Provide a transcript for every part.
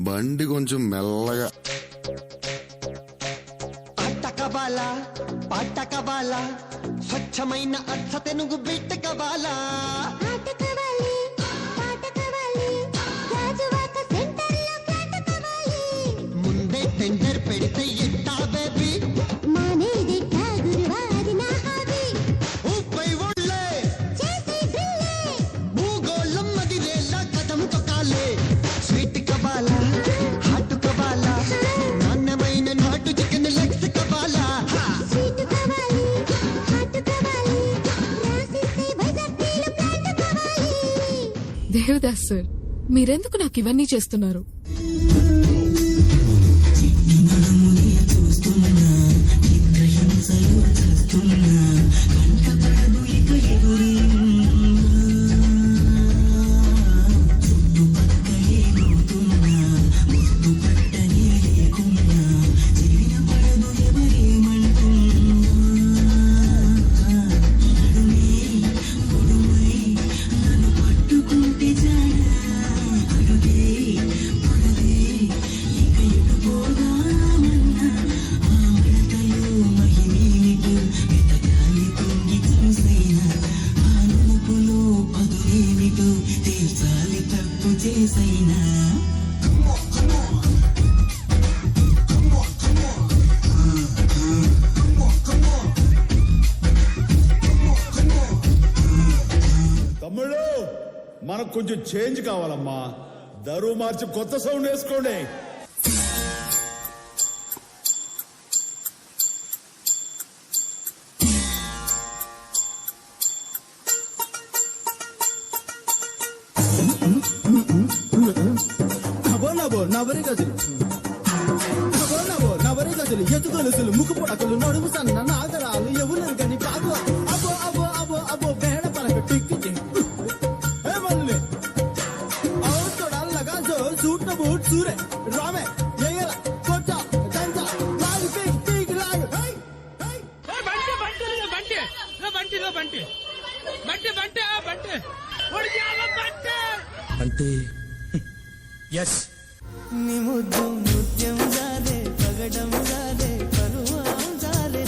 బండి కొంచెం మెల్లగా. పాటకబాల స్వచ్ఛమైన అర్థ తెనుగు బిట్టకబాల ముందే టెండర్ పెడితే ఎట్టా బేబీ ఊపై ఒళ్ళే భూగోళం మదిలేలా కథం తొక్కాలే స్వీట్ కబాల హాట్ కబాల నాణ్యమైన నాటు చికెన్ లెగ్స్ కబాల దేవదాస్ సార్, మీరెందుకు నాకు ఇవన్నీ చేస్తున్నారు? తమ్ముళ్ళు, మనకు కొంచెం చేంజ్ కావాలమ్మా. దరువు మార్చి కొత్త సౌండ్ వేసుకోండి. నవరి గజలు ఎత్తు గొలుసులు ముక్కు పొడకలు నడుము సన్న నాగరాలు ఎవరు గని బాగు అబో అబో అబో అబో బేడ పలక టిక్కి మళ్ళీ అవుతోడల్లగా జో సూట్న బూట్ సూరే రామే ఎయ్యల కొట్ట దంజ లాగి పీక్ పీక్ లాగి అంటే ఎస్ నీ ముద్దు ముత్యం జాలే పగడం జాలే పరువం జాలే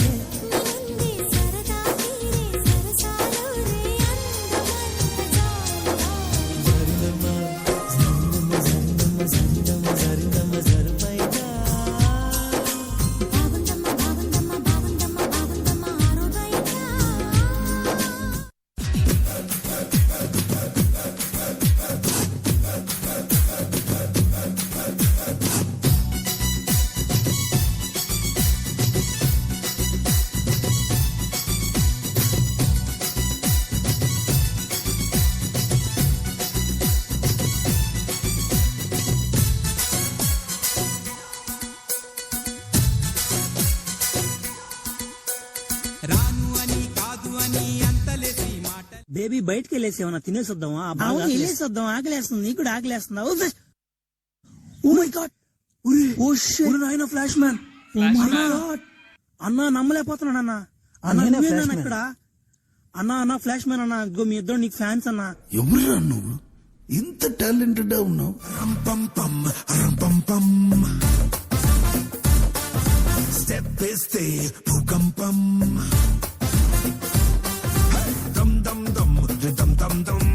బేబీ బయటకు వెళ్ళేసి ఏమన్నా తినేసొద్దామా వెళ్ళేసొద్దాం ఆకలేస్తుంది నీకు కూడా ఆకలేస్తుందా oh my God oh shit నాయన ఫ్లాష్ మ్యాన్ అన్నా నమ్మలేకపోతున్నాడు అన్న అన్న ఇక్కడ అన్న ఫ్లాష్ మ్యాన్ అన్న ఇదిగో మీ ఇద్దరు నీకు ఫ్యాన్స్ అన్నా ఎవరురా నువ్వు ఇంత టాలెంటెడ్ ఉన్నావు స్టెప్ వేస్తే భూకంపం దమ్ దమ్ దమ్ దమ్ దమ్ దమ్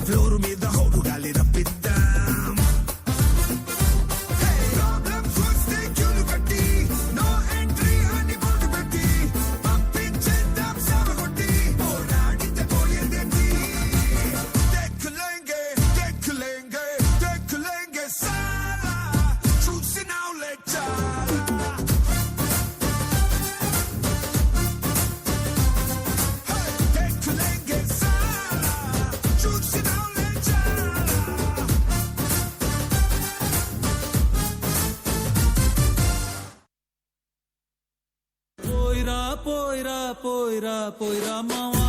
ఫ్లోర్ మీద హోరు గాలి రప్పిద్దాం ప్రాబ్లమ్స్ వస్తే క్యూలు కట్టి నో ఎంట్రీ అని బోర్డు పెట్టి పంపించేద్దాం సాగొట్టి పోరాడితే పోయేదేంటి దేఖలేంగే దేఖలేంగే దేఖలేంగే సాలా చూసి నావులే చాలా దేఖలేంగే సాలా చూసి నావులే చాలా పోయిరా పోయిరా పోయిరా పోయిరా మావా